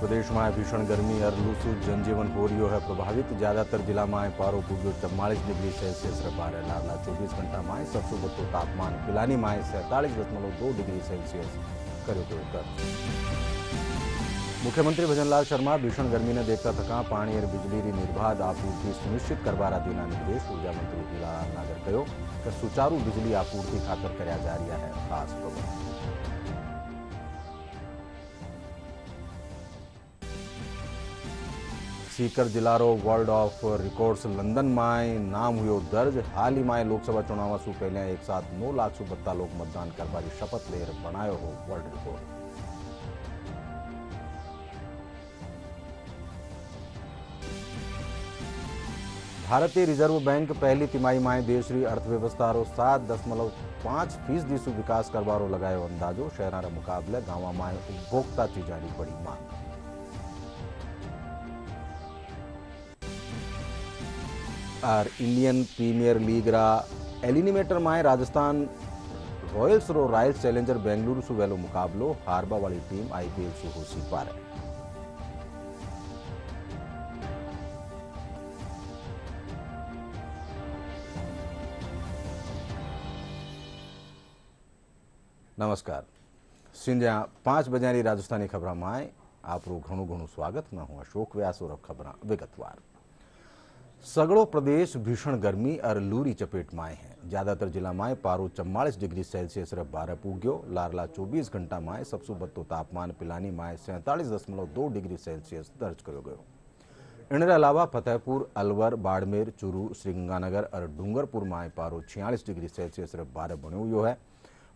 प्रदेश में भीषण गर्मी और लू से जनजीवन हो रही है प्रभावित। ज्यादातर जिला में पारो पूज्यो 44 डिग्री सेल्सियस रहा। लारला 24 घंटा में सबसे बढ़ो तापमान पिलानी में 47.2 डिग्री सेल्सियस करो दर्ज। मुख्यमंत्री भजनलाल शर्मा भीषण गर्मी ने देखता थका पानी और बिजली की निर्बाध आपूर्ति सुनिश्चित करवाना देना निर्देश। ऊर्जा मंत्री हीरालाल नागर कहो कि सुचारू बिजली आपूर्ति खातर कर्या जा रहा है खास प्रबंध। सीकर जिलारो वर्ल्ड ऑफ रिकॉर्ड्स लंदन में नाम हुए दर्ज। हाल ही में लोकसभा चुनाव से पहले एक साथ 9 लाख से बत्ता लोग मतदान करने शपथ ले बनायो हो वर्ल्ड रिकॉर्ड। भारतीय रिजर्व बैंक पहली तिमाही में देश की अर्थव्यवस्था 7.5% से विकास करवारो लगायो अंदाजो। शहर मुकाबले गांव में उपभोक्ता चीजारी बड़ी मांग। और इंडियन प्रीमियर लीग रा एलिमिनेटर में राजस्थान रॉयल्स रो रॉयल्स चैलेंजर बेंगलुरु से वेलो मुकाबलो। हारबा वाली टीम आईपीएल से होशी पार है। नमस्कार, सिंजा 5 बजे राजस्थानी खबर में आपरू घणु घणु स्वागत। मैं हूं अशोक व्यास और खबर विगतवार। सगड़ो प्रदेश भीषण गर्मी और लू की चपेट में है। ज्यादातर जिला में पारो 44 डिग्री सेल्सियस रे 12 पूग्यो। लारला 24 घंटा में सबसे बढ़ो तापमान पिलानी में 47.2 डिग्री सेल्सियस दर्ज करो गयो। इनके अलावा फतेहपुर, अलवर, बाड़मेर, चूरू, श्रीगंगानगर और डूंगरपुर में पारो 46 डिग्री सेल्सियस रे 12 बनो हुयो है।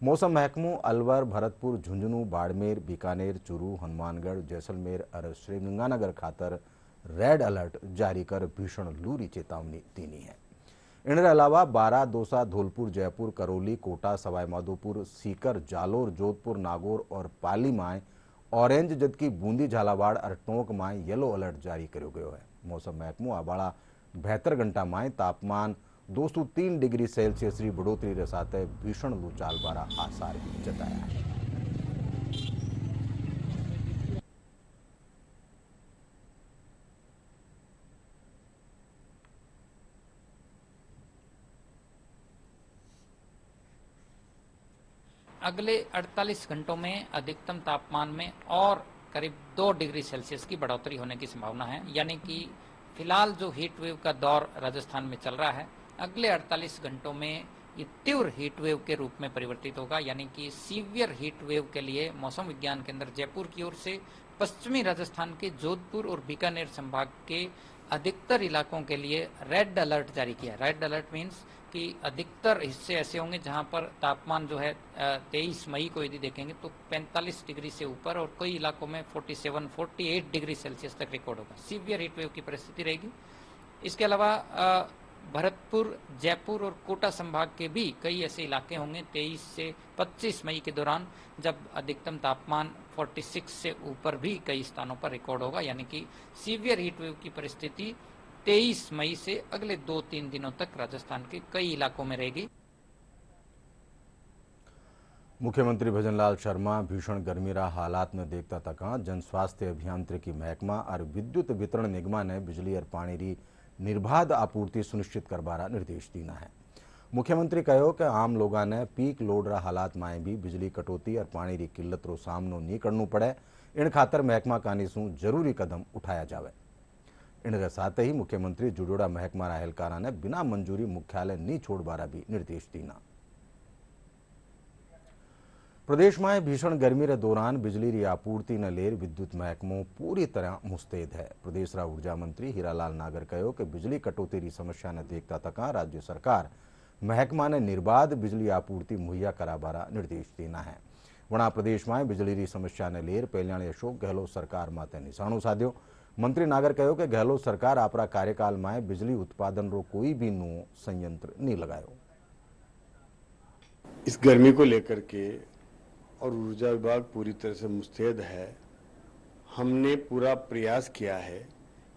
मौसम महकमो अलवर, भरतपुर, झुंझुनू, बाड़मेर, बीकानेर, चूरू, हनुमानगढ़, जैसलमेर और श्रीगंगानगर खातर रेड अलर्ट जारी कर भीषण लू की चेतावनी दीनी है। इनके अलावा बारा, दौसा, धौलपुर, जयपुर, करौली, कोटा, सवाईमाधोपुर, सीकर, जालोर, जोधपुर, नागौर और पाली में ऑरेंज जबकि बूंदी, झालावाड़ और टोंक में येलो अलर्ट जारी करो गयो है। मौसम महकमो आबाड़ा 72 घंटा में तापमान 203 डिग्री सेल्सियस की बढ़ोतरी के साथ भीषण लू चालवारा आसार जताया है। अगले 48 घंटों में अधिकतम तापमान में और करीब 2 डिग्री सेल्सियस की बढ़ोतरी होने की संभावना है। यानी कि फिलहाल जो हीट वेव का दौर राजस्थान में चल रहा है, अगले 48 घंटों में ये तीव्र हीट वेव के रूप में परिवर्तित होगा। यानी कि सीवियर हीट वेव के लिए मौसम विज्ञान केंद्र जयपुर की ओर से पश्चिमी राजस्थान के जोधपुर और बीकानेर संभाग के अधिकतर इलाकों के लिए रेड अलर्ट जारी किया। रेड अलर्ट मीन्स कि अधिकतर हिस्से ऐसे होंगे जहां पर तापमान जो है 23 मई को यदि देखेंगे तो 45 डिग्री से ऊपर और कई इलाकों में 47-48 डिग्री सेल्सियस तक रिकॉर्ड होगा। सीवियर हीट वेव की परिस्थिति रहेगी। इसके अलावा भरतपुर, जयपुर और कोटा संभाग के भी कई ऐसे इलाके होंगे 23 से 25 मई के दौरान जब अधिकतम तापमान 46 से ऊपर भी कई स्थानों पर रिकॉर्ड होगा। यानी कि सीवियर हीट वेव की परिस्थिति 23 मई से अगले 2-3 दिनों तक राजस्थान के कई इलाकों में रहेगी। मुख्यमंत्री भजनलाल शर्मा भीषण गर्मी रा हालात में देखता तका जन स्वास्थ्य अभियांत्रिकी महकमा और विद्युत वितरण निगमा ने बिजली और पानी की निर्बाध आपूर्ति सुनिश्चित करवारा निर्देश दीना है। मुख्यमंत्री कहो कि आम लोगों ने पीक लोड रा हालात में भी बिजली कटौती और पानी की किल्लत रो सामनो नहीं करना पड़े। इन खातर महकमा कानी सू जरूरी कदम उठाया जाए। इनके साथ ही मुख्यमंत्री जुड़ोड़ा महकमा एहलकारा ने बिना मंजूरी मुख्यालय नहीं छोड़वारा भी निर्देश दीना। प्रदेश में भीषण गर्मी के दौरान बिजली की आपूर्ति न लेर विद्युत महकमों पूरी तरह मुस्तैद है। प्रदेश रा ऊर्जा मंत्री हीरालाल नागर कहो कि बिजली कटौती की समस्या ने देखता तका राज्य सरकार महकमा ने निर्बाध बिजली आपूर्ति मुहैया करावारा निर्देश देना है। वणा प्रदेश में बिजली की समस्या ने लेर पहले अशोक गहलोत सरकार माते निशाणो साध्यो। मंत्री नागर कहो कि गहलोत सरकार आपरा कार्यकाल में बिजली उत्पादन रो कोई भी नो संयंत्र नहीं लगायो। इस गर्मी को लेकर के और ऊर्जा विभाग पूरी तरह से मुस्तैद है। हमने पूरा प्रयास किया है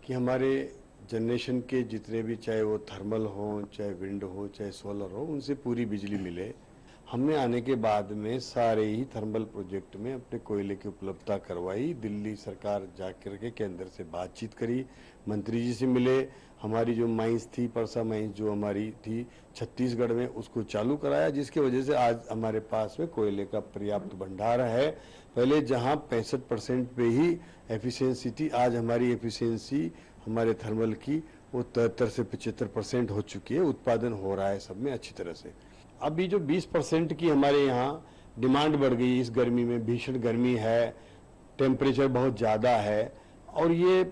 कि हमारे जनरेशन के जितने भी, चाहे वो थर्मल हो, चाहे विंड हो, चाहे सोलर हो, उनसे पूरी बिजली मिले। हमने आने के बाद में सारे ही थर्मल प्रोजेक्ट में अपने कोयले की उपलब्धता करवाई। दिल्ली सरकार जाकर के केंद्र से बातचीत करी, मंत्री जी से मिले, हमारी जो माइंस थी, परसा माइंस जो हमारी थी छत्तीसगढ़ में, उसको चालू कराया, जिसकी वजह से आज हमारे पास में कोयले का पर्याप्त भंडार है। पहले जहां 65% पे ही एफिशिएंसी थी, आज हमारी एफिशिएंसी हमारे थर्मल की वो 73 से 75% हो चुकी है। उत्पादन हो रहा है सब में अच्छी तरह से। अभी जो 20% की हमारे यहाँ डिमांड बढ़ गई, इस गर्मी में भीषण गर्मी है, टेम्परेचर बहुत ज़्यादा है, और ये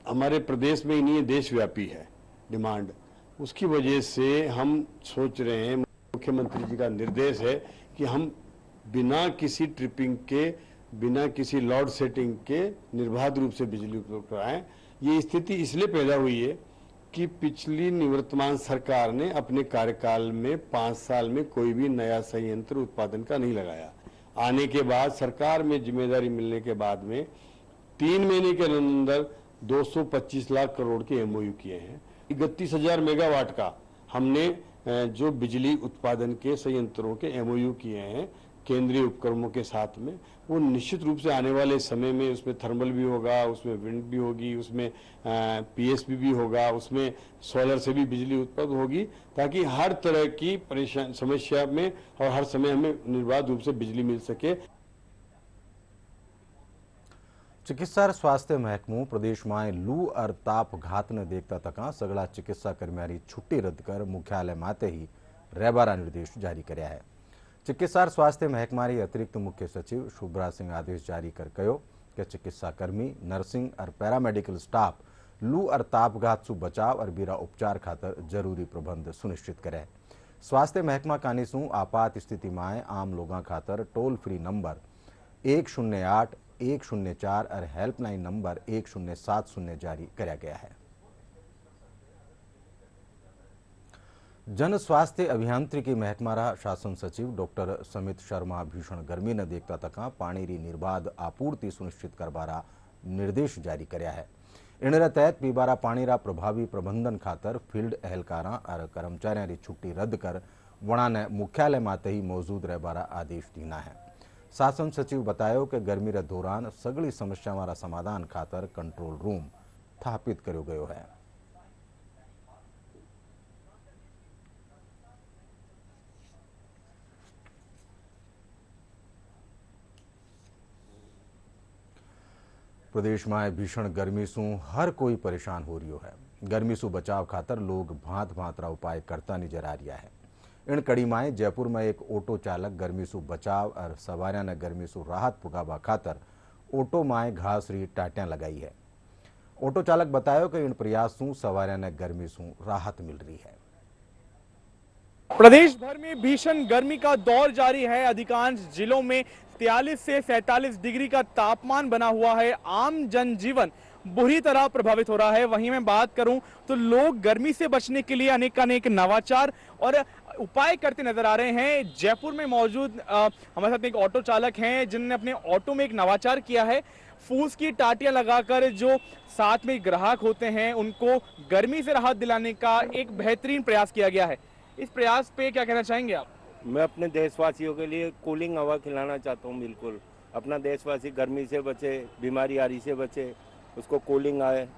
हमारे प्रदेश में ही नहीं, देशव्यापी है डिमांड। उसकी वजह से हम सोच रहे हैं, मुख्यमंत्री जी का निर्देश है कि हम बिना किसी ट्रिपिंग के, बिना किसी लोड सेटिंग के निर्बाध रूप से बिजली उपलब्ध कराएं। ये स्थिति इसलिए पैदा हुई है कि पिछली निवर्तमान सरकार ने अपने कार्यकाल में 5 साल में कोई भी नया संयंत्र उत्पादन का नहीं लगाया। आने के बाद सरकार में जिम्मेदारी मिलने के बाद में 3 महीने के अंदर 225 लाख करोड़ के एमओयू किए हैं। 31,000 मेगावाट का हमने जो बिजली उत्पादन के संयंत्रों के एमओयू किए हैं केंद्रीय उपक्रमों के साथ में, वो निश्चित रूप से आने वाले समय में उसमें थर्मल भी होगा, उसमें विंड भी होगी, उसमें पीएसपी भी होगा, उसमें सोलर से भी बिजली उत्पन्न होगी, ताकि हर तरह की परेशान समस्या में और हर समय हमें निर्बाध रूप से बिजली मिल सके। चिकित्सा और स्वास्थ्य महकमों प्रदेश में लू और ताप घात ने देखता तक सगला चिकित्सा कर्मियों छुट्टी रद्द कर मुख्यालय माते ही रहबारा निर्देश जारी कराया है। चिकित्सा और स्वास्थ्य महकमा की अतिरिक्त मुख्य सचिव शुभ्रा सिंह आदेश जारी कर कहो कि चिकित्सा कर्मी, नर्सिंग और पैरामेडिकल स्टाफ लू और तापघात से बचाव और बीरा उपचार खातर जरूरी प्रबंध सुनिश्चित करे। स्वास्थ्य महकमा कानीसू आपात स्थिति में आम लोगों खातर टोल फ्री नंबर 108 104 और हेल्पलाइन नंबर 1070 जारी कराया गया है। जन स्वास्थ्य अभियांत्रिकी महकमा शासन सचिव डॉक्टर समित शर्मा भीषण गर्मी ने देखता तक पानी की निर्बाध आपूर्ति सुनिश्चित करवारा निर्देश जारी कराया है। इन तहत पीबारा पानी रा प्रभावी प्रबंधन खातर फील्ड एहलकारा और कर्मचारियों की छुट्टी रद्द कर वणा ने मुख्यालय माते ही मौजूद रहबारा आदेश दीना है। शासन सचिव बतायो कि गर्मी रे दौरान सगली समस्या वाला समाधान खातर कंट्रोल रूम स्थापित करो गयो है। प्रदेश में भीषण गर्मी से हर कोई परेशान हो रही है। गर्मी से बचाव खातर लोग भांत भांतरा उपाय करता नजर आ रहा है। इन कड़ी में जयपुर में एक ऑटो चालक गर्मी से बचाव और सवारियां ने गर्मी से राहत पुगावा खातर ऑटो में घास री टाटियां लगाई है। ऑटो चालक बतायो कि इन प्रयास से सवारियां ने गर्मी से राहत मिल रही है। प्रदेश भर में भीषण गर्मी का दौर जारी है। अधिकांश जिलों में 43 से 47 डिग्री का तापमान बना हुआ है। आम जनजीवन बुरी तरह प्रभावित हो रहा है। वहीं मैं बात करूं तो लोग गर्मी से बचने के लिए अनेक नवाचार और उपाय करते नजर आ रहे हैं। जयपुर में मौजूद हमारे साथ एक ऑटो चालक हैं जिन्होंने अपने ऑटो में एक नवाचार किया है। फूस की टाटियां लगाकर जो साथ में ग्राहक होते हैं उनको गर्मी से राहत दिलाने का एक बेहतरीन प्रयास किया गया है। इस प्रयास पे क्या कहना चाहेंगे आप? मैं अपने देशवासियों के लिए कूलिंग हवा खिलाना चाहता हूँ। बिल्कुल अपना देशवासी गर्मी से बचे, बीमारी आरी से बचे, उसको कूलिंग आए,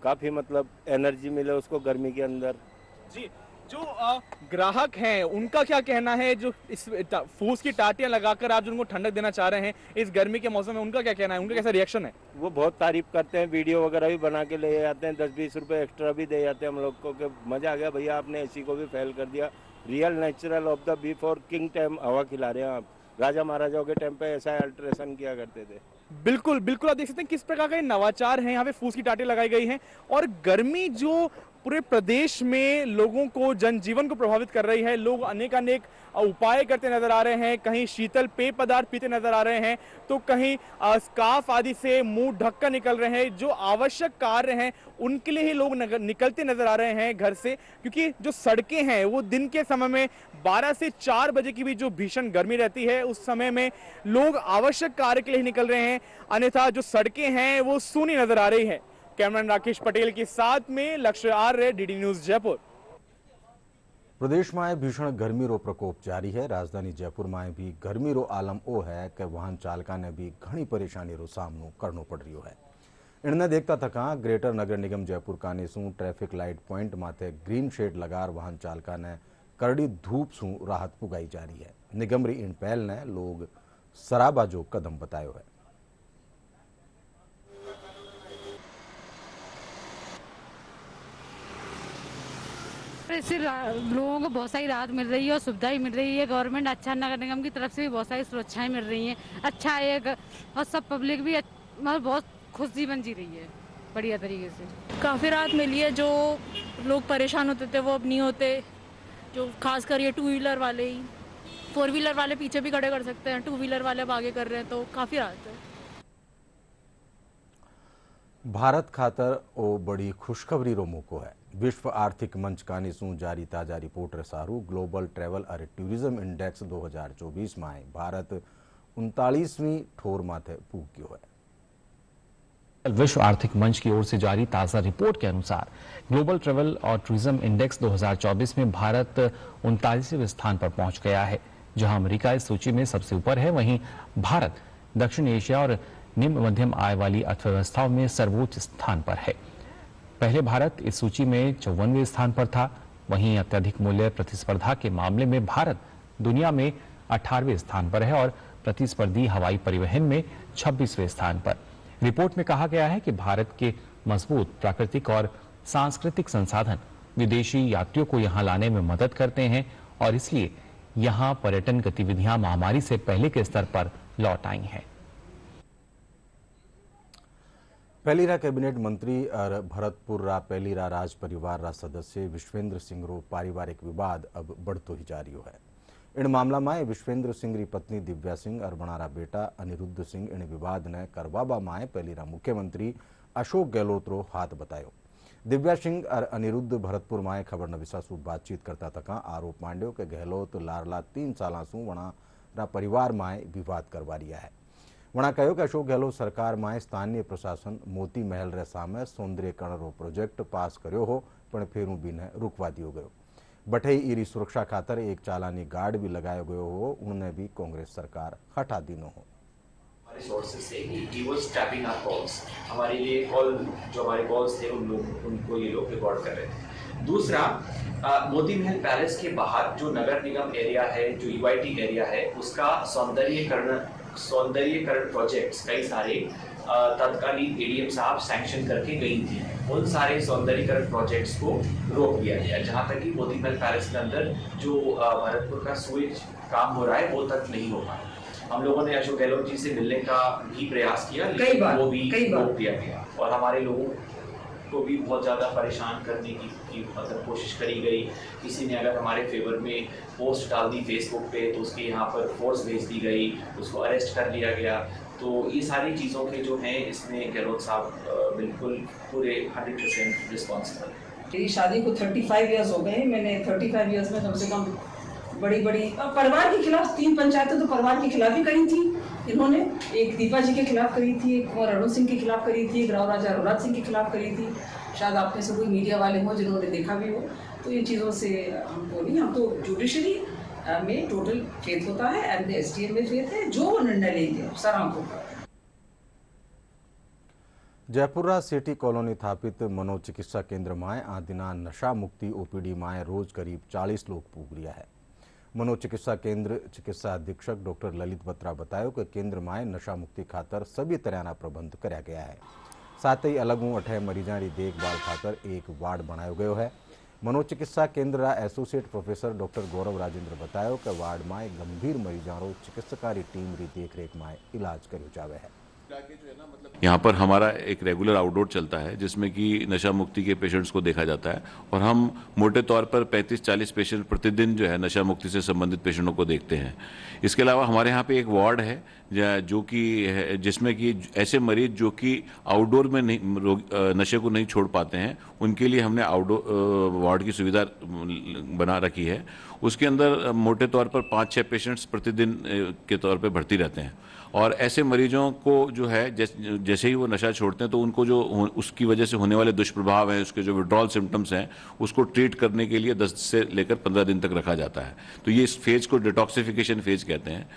काफ़ी मतलब एनर्जी मिले उसको गर्मी के अंदर। जी, जो ग्राहक हैं उनका क्या कहना है? जो इस फूस की टाटियां लगाकर आप उनको ठंडक देना चाह रहे हैं इस गर्मी के मौसम में, उनका क्या कहना है? उनका कैसा रिएक्शन है? वो बहुत तारीफ करते हैं, वीडियो वगैरह भी बना के ले जाते हैं, 10-20 रुपए एक्स्ट्रा भी दे जाते हैं हम लोग को कि मजा आ गया भैया, आपने एसी को भी फेल कर दिया। Real natural of the before king time हवा खिला रहे हैं आप। राजा महाराजाओं के टाइम पे ऐसा अल्ट्रेशन किया करते थे। बिल्कुल बिल्कुल, आप देख सकते हैं किस प्रकार का नवाचार है। यहाँ पे फूस की टाटियां लगाई गई हैं और गर्मी जो पूरे प्रदेश में लोगों को, जनजीवन को प्रभावित कर रही है। लोग अनेक उपाय करते नजर आ रहे हैं। कहीं शीतल पेय पदार्थ पीते नजर आ रहे हैं तो कहीं स्कार्फ आदि से मुंह ढककर निकल रहे हैं। जो आवश्यक कार्य हैं उनके लिए ही लोग निकलते नजर आ रहे हैं घर से, क्योंकि जो सड़कें हैं वो दिन के समय में 12 से 4 बजे की भी जो भीषण गर्मी रहती है उस समय में लोग आवश्यक कार्य के लिए ही निकल रहे हैं, अन्यथा जो सड़कें हैं वो सूनी नजर आ रही है। कैमरामैन राकेश पटेल के साथ में लक्ष्य आर्य, डीडी न्यूज जयपुर। प्रदेश में भीषण गर्मी रो प्रकोप जारी है। राजधानी जयपुर में भी गर्मी रो आलम ओ है कि वाहन चालका ने भी घनी परेशानी रो सामनो करनो पड़ रही है। इन्हें देखता थका ग्रेटर नगर निगम जयपुर कानी सू ट्रेफिक लाइट पॉइंट माथे ग्रीन शेड लगार वाहन चालका ने करड़ी धूप सू राहत पुगाई जा रही है। निगम री इन पहल ने लोग सराबाजो कदम बतायो है। इससे लोगों को बहुत सारी राहत मिल रही है और सुविधाएं मिल रही है। गवर्नमेंट अच्छा नगर निगम की तरफ से भी बहुत सारी सुरक्षाएं मिल रही हैं। अच्छा है और सब पब्लिक भी मतलब बहुत खुश जीवन जी रही है बढ़िया तरीके से। काफ़ी राहत मिली है। जो लोग परेशान होते थे वो अब नहीं होते। जो खासकर ये 2 व्हीलर वाले ही, 4 व्हीलर वाले पीछे भी खड़े कर सकते हैं, 2 व्हीलर वाले अब आगे कर रहे हैं, तो काफ़ी राहत है। भारत खातर ओ बड़ी खुशखबरी रो मौको है। विश्व आर्थिक मंच कानी सू जारी ताजा रिपोर्ट सारू ग्लोबल ट्रेवल और टूरिज्म इंडेक्स 2024 में भारत 39वीं ठोर माथे पूग गयो है। विश्व आर्थिक मंच की ओर से जारी ताजा रिपोर्ट के अनुसार ग्लोबल ट्रेवल और टूरिज्म इंडेक्स 2024 में भारत 39वें स्थान पर पहुंच गया है। जहां अमेरिका इस सूची में सबसे ऊपर है, वहीं भारत दक्षिण एशिया और निम्न मध्यम आय वाली अर्थव्यवस्थाओं में सर्वोच्च स्थान पर है। पहले भारत इस सूची में 54वें स्थान पर था। वहीं अत्यधिक मूल्य प्रतिस्पर्धा के मामले में भारत दुनिया में 18वें स्थान पर है और प्रतिस्पर्धी हवाई परिवहन में 26वें स्थान पर। रिपोर्ट में कहा गया है कि भारत के मजबूत प्राकृतिक और सांस्कृतिक संसाधन विदेशी यात्रियों को यहां लाने में मदद करते हैं और इसलिए यहां पर्यटन गतिविधियां महामारी से पहले के स्तर पर लौट आई हैं। पहलीरा कैबिनेट मंत्री और भरतपुर रा पहलीरा राज परिवार रा सदस्य विश्वेंद्र सिंह रो पारिवारिक विवाद अब बढ़तो ही जा रही है। इन मामला में विश्वेंद्र सिंह री पत्नी दिव्या सिंह और बनारा बेटा अनिरुद्ध सिंह इन विवाद ने करवाबा में पहलीरा मुख्यमंत्री अशोक गहलोत रो हाथ बतायो। दिव्या सिंह और अनिरुद्ध भरतपुर में खबर नविसासू बातचीत करता तका आरोप मांड्यो कि गहलोत लारला 3 साल सू वणा परिवार में विवाद करवा रिया है। वणा कहो कि अशोक गहलोत सरकार में स्थानीय प्रशासन मोती महल रे सामे सौंदर्यकरण रो प्रोजेक्ट पास कर्यो हो पण फेरू बी ने रुकवा दियो गयो। बठई ईरी सुरक्षा खातर एक चालानी गार्ड भी लगायो गयो हो, उन्हें भी कांग्रेस सरकार हटा दीनो हो। हमारे सोर्सेज से ही वाज टैपिंग आवर कॉल्स, हमारे लिए कॉल जो हमारे कॉल्स थे उनको ये लोग रिकॉर्ड कर रहे थे। दूसरा, मोती महल पैलेस के बाहर जो नगर निगम एरिया है, जो यूआईटी एरिया है, उसका सौंदर्यीकरण प्रोजेक्ट्स कई सारे तत्कालीन एडीएम साहब सैंक्शन करके गई थी। उन सारे सौंदर्यीकरण प्रोजेक्ट्स को रोक दिया गया। जहां तक कि मोती महल पैलेस के अंदर जो भरतपुर का स्विच काम हो रहा है वो तक नहीं हो पाया। हम लोगों ने अशोक गहलोत जी से मिलने का भी प्रयास किया, लेकिन वो भी रोक दिया गया और हमारे लोगों को भी बहुत ज़्यादा परेशान करने की मतलब कोशिश करी गई। किसी ने अगर हमारे फेवर में पोस्ट डाल दी फेसबुक पे तो उसके यहाँ पर फोर्स भेज दी गई, उसको अरेस्ट कर लिया गया। तो ये सारी चीज़ों के जो हैं इसमें गहलोत साहब बिल्कुल पूरे 100% रिस्पॉन्सिबल है। मेरी शादी को 35 ईयर्स हो गए। मैंने 35 ईयर्स में कम से कम बड़ी परिवार के खिलाफ 3 पंचायतें तो परिवार के खिलाफ ही करी थी इन्होंने। एक दीपा जी के खिलाफ करी थी, एक कुंवर अरुण सिंह के खिलाफ करी थी, एक राव राजा रघुराज सिंह के खिलाफ करी थी। शायद आप में से कोई मीडिया वाले हो जिन्होंने देखा भी हो। तो इन चीज़ों से हमको नहीं, हम तो जुडिशरी में टोटल फेथ होता है एंड एसडीएम में फेथ है, जो वो निर्णय लेंगे सर हमको। जयपुर सिटी कॉलोनी स्थापित मनोचिकित्सा केंद्र में आ दिना नशा मुक्ति ओपीडी में रोज करीब 40 लोग पूग रिया है। मनोचिकित्सा केंद्र चिकित्सा अधीक्षक डॉक्टर ललित बत्रा बतायो कि केंद्र में नशा मुक्ति खातर सभी तरह प्रबंध कराया गया है। साथ ही अलग 8 मरीजों की देखभाल खातर एक वार्ड बनायो गयो है। मनोचिकित्सा केंद्र एसोसिएट प्रोफेसर डॉक्टर गौरव राजेंद्र बतायो कि वार्ड में गंभीर मरीजों रो चिकित्सकारी टीम री देखरेख में इलाज करो जावे है। यहाँ पर हमारा एक रेगुलर आउटडोर चलता है जिसमें कि नशा मुक्ति के पेशेंट्स को देखा जाता है और हम मोटे तौर पर 35-40 पेशेंट प्रतिदिन जो है नशा मुक्ति से संबंधित पेशेंटों को देखते हैं। इसके अलावा हमारे यहाँ पे एक वार्ड है जो कि जिसमें कि ऐसे मरीज जो कि आउटडोर में नहीं नशे को नहीं छोड़ पाते हैं उनके लिए हमने आउटडोर वार्ड की सुविधा बना रखी है। उसके अंदर मोटे तौर पर 5-6 पेशेंट्स प्रतिदिन के तौर पर भर्ती रहते हैं और ऐसे मरीजों को जो है जैसे ही वो नशा छोड़ते हैं तो उनको जो उसकी वजह से होने वाले दुष्प्रभाव हैं, उसके जो विड्रॉल सिम्टम्स हैं, उसको ट्रीट करने के लिए 10 से लेकर 15 दिन तक रखा जाता है। तो ये इस फेज को डिटॉक्सिफिकेशन फेज कहते हैं।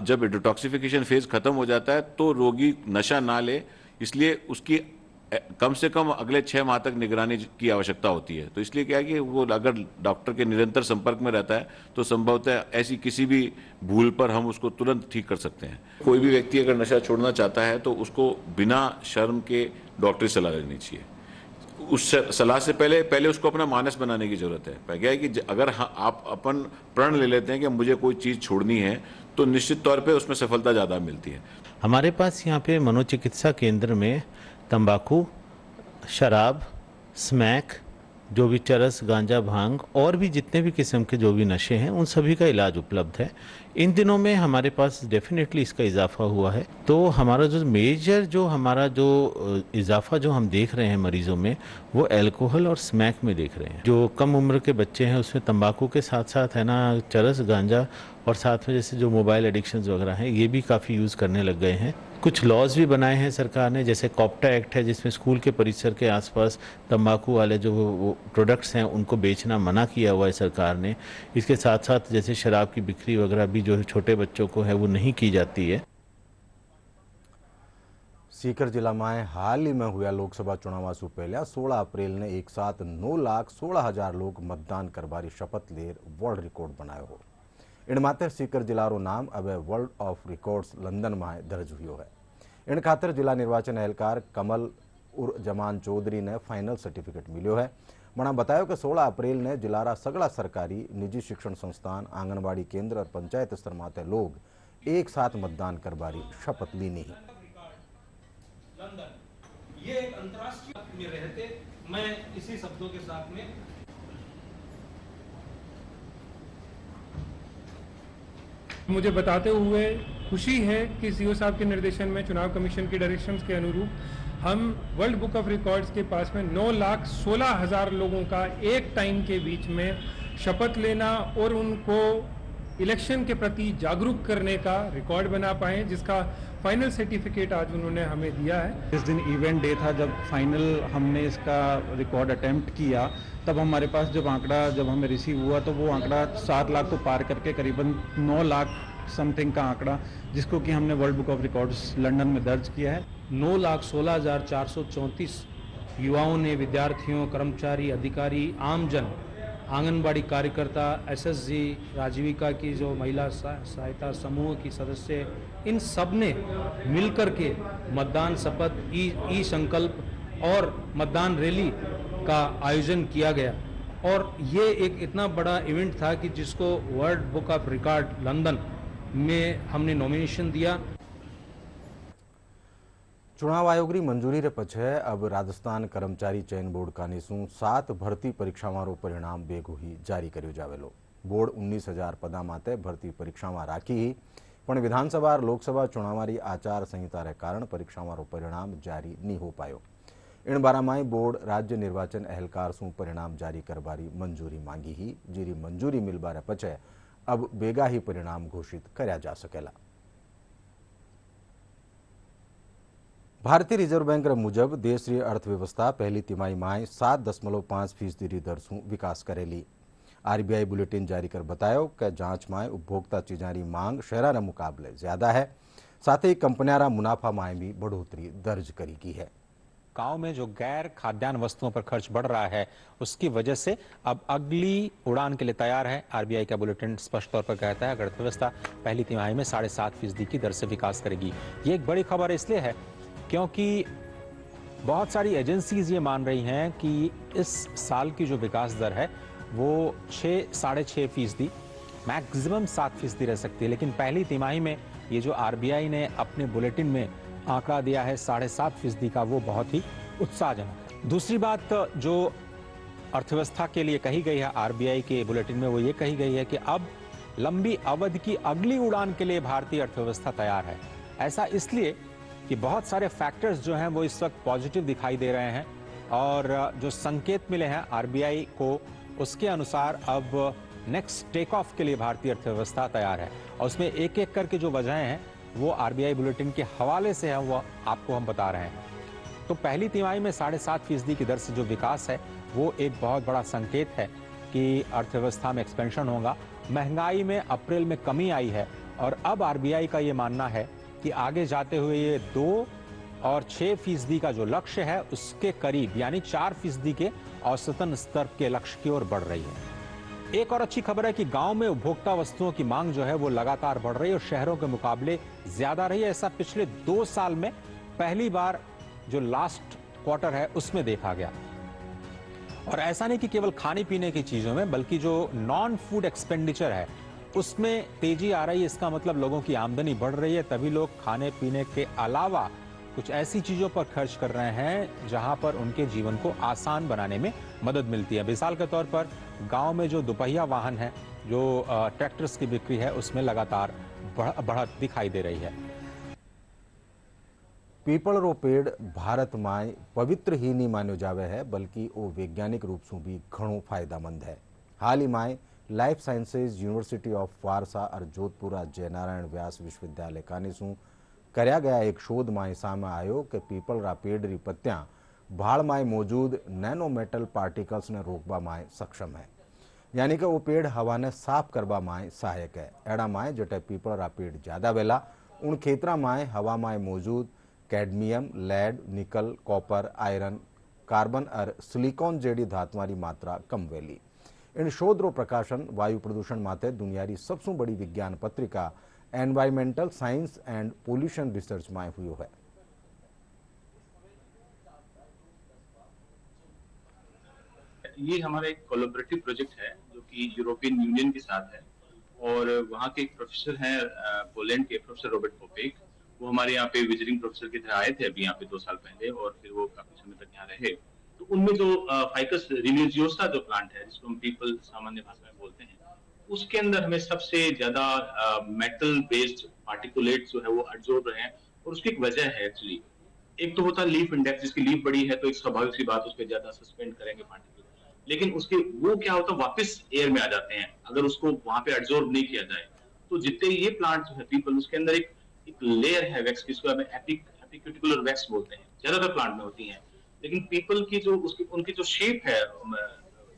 जब डिटॉक्सिफिकेशन फेज खत्म हो जाता है तो रोगी नशा ना ले, इसलिए उसकी कम से कम अगले 6 माह तक निगरानी की आवश्यकता होती है। तो इसलिए क्या है कि वो अगर डॉक्टर के निरंतर संपर्क में रहता है तो संभवतः ऐसी किसी भी भूल पर हम उसको तुरंत ठीक कर सकते हैं। कोई भी व्यक्ति अगर नशा छोड़ना चाहता है तो उसको बिना शर्म के डॉक्टरी सलाह लेनी चाहिए। उस सलाह से पहले उसको अपना मानस बनाने की जरूरत है। क्या है कि अगर आप अपन प्रण ले लेते हैं कि मुझे कोई चीज़ छोड़नी है तो निश्चित तौर पे उसमें सफलता ज़्यादा मिलती है। हमारे पास यहाँ पे मनोचिकित्सा केंद्र में तंबाकू, शराब, स्मैक, जो भी चरस, गांजा, भांग और भी जितने भी किस्म के जो भी नशे हैं उन सभी का इलाज उपलब्ध है। इन दिनों में हमारे पास डेफिनेटली इसका इजाफा हुआ है। तो हमारा जो मेजर इजाफा जो हम देख रहे हैं मरीजों में, वो अल्कोहल और स्मैक में देख रहे हैं। जो कम उम्र के बच्चे हैं उसमें तंबाकू के साथ साथ है ना चरस, गांजा और साथ में जैसे जो मोबाइल एडिक्शंस वगैरह हैं ये भी काफ़ी यूज़ करने लग गए हैं। कुछ लॉज भी बनाए हैं सरकार ने, जैसे कॉप्टा एक्ट है जिसमें स्कूल के परिसर के आसपास तंबाकू वाले जो वो प्रोडक्ट्स हैं उनको बेचना मना किया हुआ है सरकार ने। इसके साथ साथ जैसे शराब की बिक्री वगैरह भी जो छोटे बच्चों को है वो नहीं की जाती है। सीकर जिला में हाल ही में हुआ लोकसभा चुनाव से पहले 16 अप्रैल ने एक साथ 9,16,000 लोग मतदान करवारी शपथ लेर वर्ल्ड रिकॉर्ड बनायो हो। इन मात्र सीकर जिलारो नाम अब वर्ल्ड ऑफ रिकॉर्ड्स लंदन में दर्ज हुई है। इन खातर जिला निर्वाचन एहलकार कमल उर जमान चौधरी ने फाइनल सर्टिफिकेट मिलो है। मना बताया कि 16 अप्रैल ने जिलारा सगड़ा सरकारी, निजी शिक्षण संस्थान, आंगनबाड़ी केंद्र और पंचायत स्तर माते लोग एक साथ मतदान करवारी शपथ ली नहीं। ये एक अंतर्राष्ट्रीय में रहते मैं इसी शब्दों के साथ में मुझे बताते हुए खुशी है कि सीओ साहब के निर्देशन में चुनाव कमीशन की डायरेक्शंस के अनुरूप हम वर्ल्ड बुक ऑफ रिकॉर्ड्स के पास में 9,16,000 लोगों का एक टाइम के बीच में शपथ लेना और उनको इलेक्शन के प्रति जागरूक करने का रिकॉर्ड बना पाए, जिसका फाइनल सर्टिफिकेट आज उन्होंने हमें दिया है। इस दिन इवेंट डे था जब फाइनल हमने इसका रिकॉर्ड अटेम्प्ट किया, तब हमारे पास जब हमें रिसीव हुआ तो वो आंकड़ा 7 लाख को पार करके करीबन 9 लाख समथिंग का आंकड़ा, जिसको कि हमने world book of records London में दर्ज किया है। 9,16,434 युवाओं ने, विद्यार्थियों, कर्मचारी, अधिकारी, आमजन, आंगनबाड़ी कार्यकर्ता, एसएसजी, राजीविका की जो महिला सहायता समूह की सदस्य, इन सब ने मिलकर के मतदान शपथ, ई संकल्प और मतदान रैली का आयोजन किया गया। और ये एक इतना बड़ा इवेंट था कि जिसको world book of record London में हमने नॉमिनेशन दिया। चुनाव आयोग की मंजूरी रे पछे अब राजस्थान कर्मचारी चयन बोर्ड का 7 भर्ती परीक्षा मारो परिणाम बेगो ही जारी कर्यो जावेलो। बोर्ड 19,000 पदा माते भर्ती परीक्षा में राखी ही, पण विधानसभा और लोकसभा चुनावारी आचार संहिता रे कारण परीक्षा मारो परिणाम जारी नहीं हो पायो। इन बारामाई बोर्ड राज्य निर्वाचन एहलकार सु परिणाम जारी करवारी मंजूरी मांगी ही, जीरी मंजूरी मिलबारे पछे अब बेगा ही परिणाम घोषित कर्या जा सकेला। भारतीय रिजर्व बैंक मुजब देश की अर्थव्यवस्था पहली तिमाही में 7.5% दर से विकास करेली। आरबीआई बुलेटिन जारी कर बतायो कि जांच में उपभोक्ता चीजारी मांग शहरा मुकाबले ज्यादा है, साथ ही कंपनियां मुनाफा में भी बढ़ोतरी दर्ज करी है। गांव में जो गैर खाद्यान्न वस्तुओं पर खर्च बढ़ रहा है उसकी वजह से अब अगली उड़ान के लिए तैयार है। आरबीआई का बुलेटिन स्पष्ट तौर पर कहता है अर्थव्यवस्था पहली तिमाही में 7.5% की दर से विकास करेगी। ये एक बड़ी खबर इसलिए है क्योंकि बहुत सारी एजेंसीज ये मान रही हैं कि इस साल की जो विकास दर है वो 6-6.5%, मैक्सिमम 7% रह सकती है। लेकिन पहली तिमाही में ये जो आरबीआई ने अपने बुलेटिन में आंकड़ा दिया है 7.5% का, वो बहुत ही उत्साहजनक है। दूसरी बात जो अर्थव्यवस्था के लिए कही गई है आरबीआई के बुलेटिन में, वो ये कही गई है कि अब लंबी अवधि की अगली उड़ान के लिए भारतीय अर्थव्यवस्था तैयार है। ऐसा इसलिए कि बहुत सारे फैक्टर्स जो हैं वो इस वक्त पॉजिटिव दिखाई दे रहे हैं और जो संकेत मिले हैं आरबीआई को, उसके अनुसार अब नेक्स्ट टेक ऑफ के लिए भारतीय अर्थव्यवस्था तैयार है। और उसमें एक एक करके जो वजहें हैं वो आरबीआई बुलेटिन के हवाले से है, वो आपको हम बता रहे हैं। तो पहली तिमाही में 7.5% की दर से जो विकास है वो एक बहुत बड़ा संकेत है कि अर्थव्यवस्था में एक्सपेंशन होगा। महंगाई में अप्रैल में कमी आई है और अब आरबीआई का ये मानना है कि आगे जाते हुए ये 2 और 6% का जो लक्ष्य है उसके करीब यानी 4% के औसतन स्तर के लक्ष्य की ओर बढ़ रही है। एक और अच्छी खबर है कि गांव में उपभोक्ता वस्तुओं की मांग जो है वो लगातार बढ़ रही है और शहरों के मुकाबले ज्यादा रही है। ऐसा पिछले 2 साल में पहली बार जो लास्ट क्वार्टर है उसमें देखा गया। और ऐसा नहीं कि केवल खाने पीने की चीजों में, बल्कि जो नॉन फूड एक्सपेंडिचर है उसमें तेजी आ रही है। इसका मतलब लोगों की आमदनी बढ़ रही है, तभी लोग खाने पीने के अलावा कुछ ऐसी चीजों पर खर्च कर रहे हैं जहां पर उनके जीवन को आसान बनाने में मदद मिलती है। मिसाल के तौर पर गांव में जो दुपहिया वाहन है, जो ट्रैक्टर्स की बिक्री है, उसमें लगातार बढ़त दिखाई दे रही है। पीपळरो पेड़ भारत में पवित्र ही नहीं मान्यो जावे है, बल्कि वो वैज्ञानिक रूप से भी घणो फायदामंद है। हाल ही में लाइफ साइंसेज यूनिवर्सिटी ऑफ वारसा और जोधपुरा जयनारायण व्यास विश्वविद्यालय कानीसू करया गया एक शोध में सामे आयो कि पीपळरा पेड़ री पत्तियां भाड़ में मौजूद नैनो मेटल पार्टिकल्स ने रोकवा में सक्षम है, यानी कि वो पेड़ हवा ने साफ करवा में सहायक है। एड़ा में जटे पीपळरा पेड़ ज्यादा वेला उन खेतरा में हवा में मौजूद कैडमियम, लेड, निकल, कॉपर, आयरन, कार्बन और सिलिकॉन जेडी धातुआरी मात्रा कम वेली। इन शोध रो प्रकाशन वायु प्रदूषण माथे दुनियारी सबसे बड़ी विज्ञान पत्रिका environmental science and pollution research में हुई है। ये हमारा एक कोलैबोरेटिव प्रोजेक्ट है जो कि यूरोपियन यूनियन के साथ है और वहाँ के एक प्रोफेसर हैं पोलैंड के, प्रोफेसर रॉबर्ट पोपेक। वो हमारे यहाँ पे विजिटिंग प्रोफेसर की तरह आए थे अभी यहाँ पे 2 साल पहले और फिर वो काफी समय तक यहाँ रहे। तो उनमें जो फाइकस रिलीजियोसा जो प्लांट है जिसको हम पीपल सामान्य भाषा में बोलते हैं, उसके अंदर हमें सबसे ज्यादा मेटल बेस्ड पार्टिकुलेट जो है वो एब्जॉर्ब रहे हैं और उसकी एक वजह है एक्चुअली। एक तो होता है लीफ इंडेक्स, जिसकी लीफ बड़ी है तो एक स्वाभाविक सी बात उस पर ज्यादा सस्पेंड करेंगे पार्टिकल, लेकिन उसके वो क्या होता है वापस एयर में आ जाते हैं अगर उसको वहां पे एब्जॉर्ब नहीं किया जाए। तो जितने ये प्लांट जो है पीपल, उसके अंदर एक लेयर है वैक्स की, इसको हमें एपिक्यूटिकुलर वैक्स बोलते हैं, ज्यादातर प्लांट में होती है। लेकिन पीपल की जो उनकी जो शेप है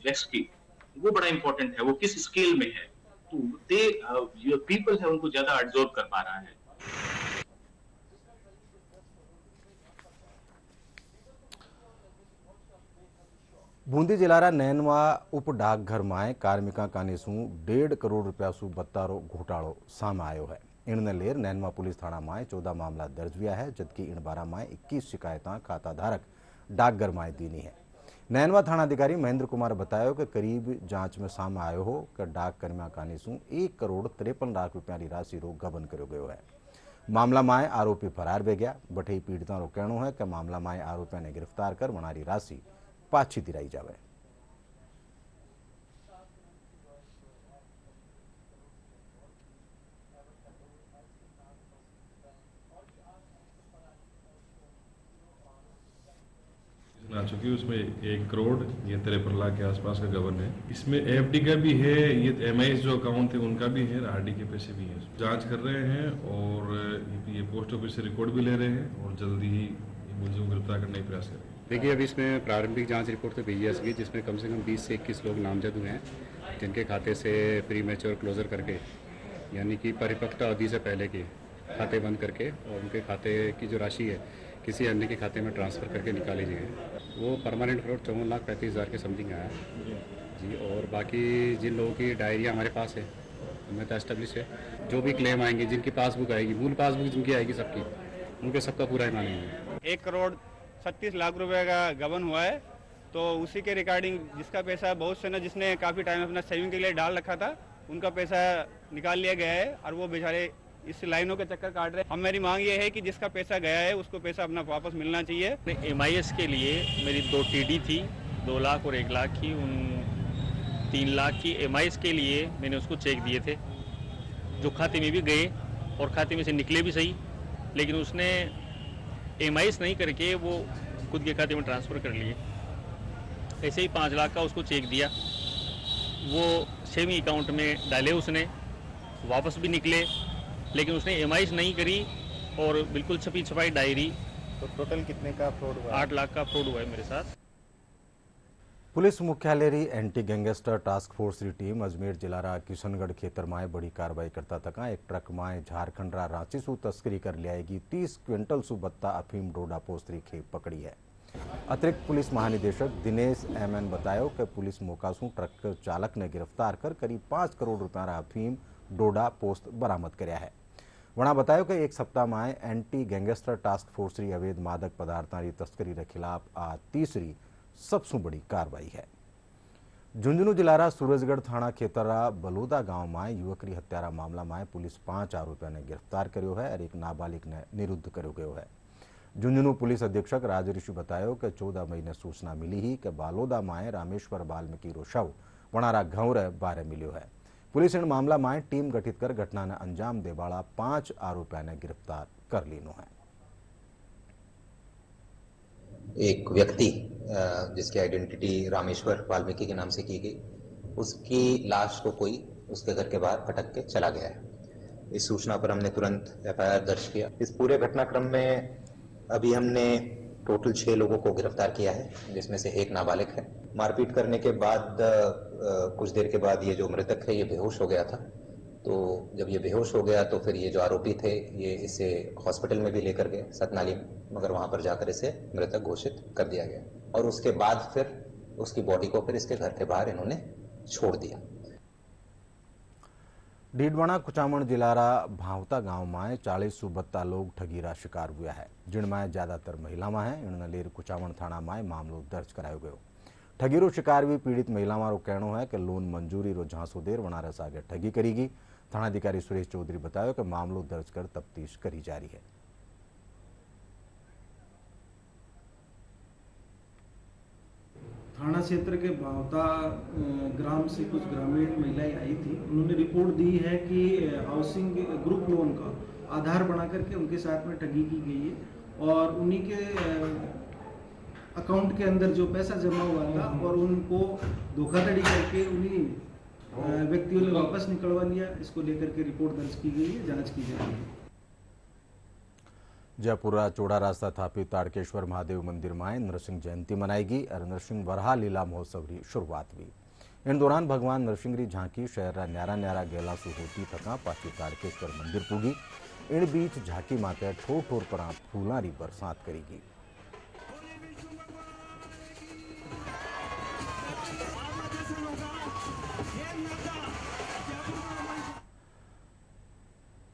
वैक्स की वो बड़ा इंपॉर्टेंट है, वो किस स्केल में है। तो जो पीपल है उनको ज्यादा एब्जॉर्ब कर पा रहा है। बूंदी जिलारा नैनवा उप डाकघर में कार्मिका कानीसू 1.5 करोड़ रुपया सु बत्तारो घोटालो सामे आयो है। इनने लेर नैनवा पुलिस थाना में 14 मामला दर्ज हुआ है, जबकि इन 12 में 21 शिकायतें खाता धारक डाकघर में दीनी है। नैनवा थानाधिकारी महेंद्र कुमार बताया कि करीब जांच में सामे आयो हो कि डाक कर्मिया कानीसू 1 करोड़ 53 लाख रुपया की राशि रो गबन करो गयो है। मामला में आरोपी फरार वे गया। बठई पीड़िता रो कहनो है कि मामला में आरोपी ने गिरफ्तार कर वनारी राशि पाछी दिलाई जावे। आ चुकी है, उसमें 1 करोड़ ये 53 लाख के आसपास का गबन है। इसमें एफडी का भी है, ये एमआईएस जो अकाउंट थे उनका भी है, आरडी के पैसे भी हैं। जांच कर रहे हैं और ये पोस्ट ऑफिस से रिकॉर्ड भी ले रहे हैं और जल्दी ही मुलजिम को गिरफ्तार करने का प्रयास करेंगे। देखिए, अभी इसमें प्रारंभिक जांच रिपोर्ट तो भेजी है, जिसमें कम से कम 20 से 21 लोग नामजद हुए हैं, जिनके खाते से प्री मैच्योर क्लोजर करके, यानी कि परिपक्वता अवधि से पहले के खाते बंद करके और उनके खाते की जो राशि है किसी अन्य के खाते में ट्रांसफ़र करके निकाली गई है। वो परमानेंट फ्रॉड 54,35,000 के समथिंग आया जी। और बाकी जिन लोगों की डायरिया हमारे पास है, हमें तो एस्टेब्लिश है, जो भी क्लेम आएंगे, जिनकी पासबुक आएगी, मूल पासबुक जिनकी आएगी सबकी, उनके सबका पूरा ईमान है। 1 करोड़ 36 लाख रुपए का गबन हुआ है, तो उसी के रिगार्डिंग जिसका पैसा बहुत से ना, जिसने काफ़ी टाइम अपना सेविंग के लिए डाल रखा था, उनका पैसा निकाल लिया गया है और वो बेचारे इस लाइनों के चक्कर काट रहे हैं। मेरी मांग ये है कि जिसका पैसा गया है उसको पैसा अपना वापस मिलना चाहिए। एमआईएस के लिए मेरी 2 टीडी थी, 2 लाख और 1 लाख की, उन 3 लाख की एमआईएस के लिए मैंने उसको चेक दिए थे, जो खाते में भी गए और खाते में से निकले भी सही, लेकिन उसने एमआईएस नहीं करके वो खुद के खाते में ट्रांसफ़र कर लिए। ऐसे ही 5 लाख का उसको चेक दिया, वो सेविंग अकाउंट में डाले उसने, वापस भी निकले लेकिन उसने एमआईस नहीं करी और बिल्कुल छपी छपाई डायरी। तो टोटल कितने का फ्रॉड हुआ? 8 लाख का फ्रॉड हुआ है मेरे साथ। पुलिस मुख्यालय री एंटी गैंगस्टर टास्क फोर्स री टीम अजमेर जिला रा किशनगढ़ खेतर में बड़ी कार्रवाई करता तका एक ट्रक में झारखंड रा रांची सु तस्करी कर लियाएगी 30 क्विंटल सु बत्ता अफीम डोडा पोस्ट री खेप पकड़ी है। अतिरिक्त पुलिस महानिदेशक दिनेश एमएन बतायो कि पुलिस मोकासू ट्रक चालक ने गिरफ्तार कर करीब 5 करोड़ रुपया रा अफीम डोडा पोस्ट बरामद करया है। वणा बतायो कि एक सप्ताह में एंटी गैंगस्टर टास्क फोर्स री अवैध मादक पदार्थों की तस्करी के खिलाफ आ तीसरी सबसे बड़ी कार्रवाई है। झुंझुनू जिला रा सूरजगढ़ थाना खेतरा बलोदा गांव में युवक री हत्यारा मामला में पुलिस 5 आरोपियों ने गिरफ्तार कर्यो है और एक नाबालिग ने निरुद्ध कर्यो गयो है। झुंझुनू पुलिस अधीक्षक राजऋषि बतायो कि 14 मई ने सूचना मिली ही कि बालोदा में रामेश्वर बाल्मीकि रो शव वणारा घंवरे बारे मिलो है। पुलिस इन मामला में टीम गठित कर घटना ने अंजाम देवाला 5 आरोपियों ने गिरफ्तार कर लीनो है। एक व्यक्ति जिसकी आइडेंटिटी रामेश्वर वाल्मीकि के नाम से की गई, उसकी लाश को कोई उसके घर के बाहर पटक के चला गया है। इस सूचना पर हमने तुरंत एफआईआर दर्ज किया। इस पूरे घटनाक्रम में अभी हमने टोटल 6 लोगों को गिरफ्तार किया है, जिसमें से एक नाबालिग है। मारपीट करने के बाद कुछ देर के बाद ये जो मृतक है ये बेहोश हो गया था। तो जब ये बेहोश हो गया तो फिर ये जो आरोपी थे ये इसे हॉस्पिटल में भी लेकर गए सतनाली में, मगर वहां पर जाकर इसे मृतक घोषित कर दिया गया और उसके बाद फिर उसकी बॉडी को फिर इसके घर के बाहर इन्होंने छोड़ दिया। डीडवाना कुचामण जिला रा भावता गांव में 40 सुबत्ता लोग ठगी रा शिकार हुआ है, जिनमें ज्यादातर महिलावां है। इन लेर कुचामण थाना में मामलो दर्ज करायो गयो। ठगी रो शिकार भी पीड़ित महिलावां रो कहनो है कि लोन मंजूरी रो झांसो देर वनारस आगे ठगी करीगी। थानाधिकारी सुरेश चौधरी बतायो कि मामलो दर्ज कर तफ्तीश करी जा रही है। थाना क्षेत्र के भावता ग्राम से कुछ ग्रामीण महिलाएं आई थी। उन्होंने रिपोर्ट दी है कि हाउसिंग ग्रुप लोन का आधार बना करके उनके साथ में ठगी की गई है और उन्हीं के अकाउंट के अंदर जो पैसा जमा हुआ था और उनको धोखाधड़ी करके उन्हीं व्यक्तियों ने वापस निकलवा लिया। इसको लेकर के रिपोर्ट दर्ज की गई है, जांच की जा रही है। जयपुर चौड़ा रास्ता स्थापित ताड़केश्वर महादेव मंदिर में नरसिंह जयंती मनाएगी और नरसिंह वरहा लीला महोत्सव की शुरुआत हुई। इन दौरान भगवान नरसिंह री झांकी शहर न्यारा न्यारा गेला से होती थका पाछी ताड़केश्वर मंदिर पुगी। इन बीच झांकी माते ठोर ठोर पर फूलों की बरसात करेगी।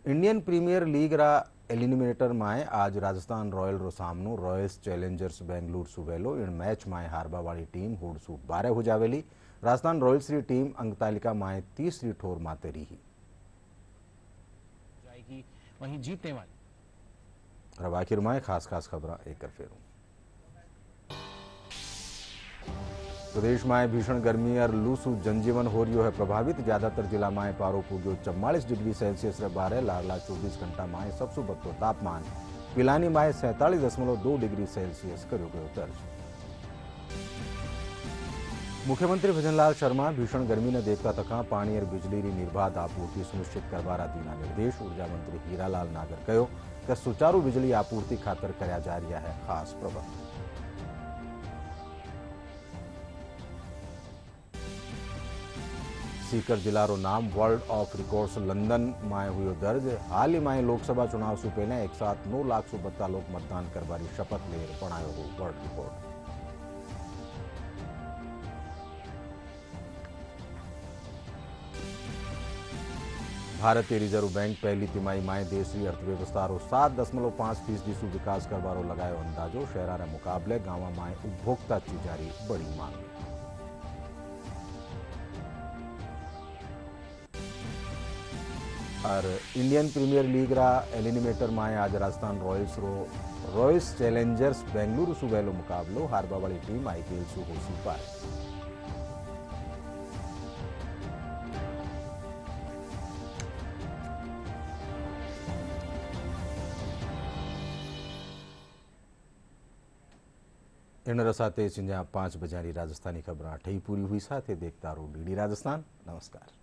इंडियन प्रीमियर लीग रा एलिमिनेटर में आज राजस्थान रॉयल रो सामनो रॉयल्स चैलेंजर्स बेंगलुरु सुवेलो। इन मैच में हारबा वाली टीम होड़ सु 12 हो जावेली। राजस्थान रॉयल्स री टीम अंक तालिका में तीसरी ठोर माते रही जाएगी, वहीं जीतने वाली। अब आखिर में खास खबर एक कर फेरू। प्रदेश में भीषण गर्मी और लू सु जनजीवन हो रही है प्रभावित। ज्यादातर जिला में पारो पुग्यो 44 डिग्री सेल्सियस रे बारे। लाडला 24 घंटा में सबसे बढ़तो तापमान पिलानी में 47.2 डिग्री सेल्सियस कर्यो गयो दर्ज। मुख्यमंत्री भजनलाल शर्मा भीषण गर्मी ने देखता तका पानी और बिजली री निर्बाध आपूर्ति सुनिश्चित करवारा दीना निर्देश। ऊर्जा मंत्री हीरालाल नागर कहो कि सुचारू बिजली आपूर्ति खातर कर्या जा रहा है खास प्रबंध। सीकर जिला रो नाम वर्ल्ड ऑफ रिकॉर्ड्स लंदन में हुई दर्ज। हाल ही में लोकसभा चुनाव से पहले एक साथ 9 लाख से बत्ता लोग मतदान करवारी शपथ ले बनायो हो वर्ल्ड रिकॉर्ड। भारतीय रिजर्व बैंक पहली तिमाही में देश की अर्थव्यवस्था रो 7.5% सु विकास करवारो लगायो अंदाजो। शहरा रे मुकाबले गांव में उपभोक्ता चीजारी बड़ी मांग। और इंडियन प्रीमियर लीग रा एलिमिनेटर में आज राजस्थान रॉयल्स चैलेंजर्स बेंगलुरु सुवेलो मुकाबलो। हारबा वाली टीम आईपीएल सु होसी पार। इन रसाते 5 बजे राजस्थानी खबर ठही पूरी हुई। साथ देखता रहो डीडी राजस्थान। नमस्कार।